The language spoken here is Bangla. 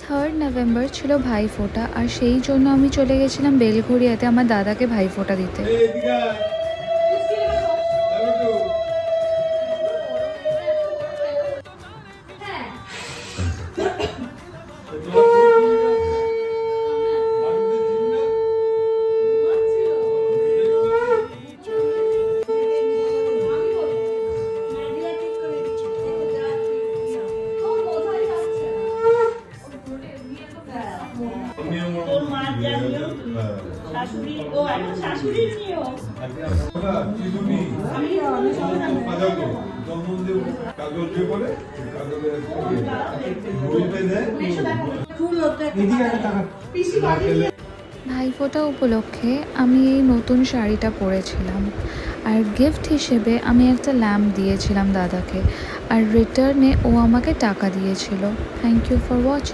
3rd নভেম্বর ছিল ভাইফোঁটা, আর সেই জন্য আমি চলে গেছিলাম বেলঘরিয়াতে আমার দাদাকে ভাইফোঁটা দিতে। ভাইফোঁটা উপলক্ষে আমি এই নতুন শাড়িটা পরেছিলাম, আর গিফট হিসেবে আমি একটা ল্যাম্প দিয়েছিলাম দাদাকে, আর রিটার্নে ও আমাকে টাকা দিয়েছিল। Thank you for watching.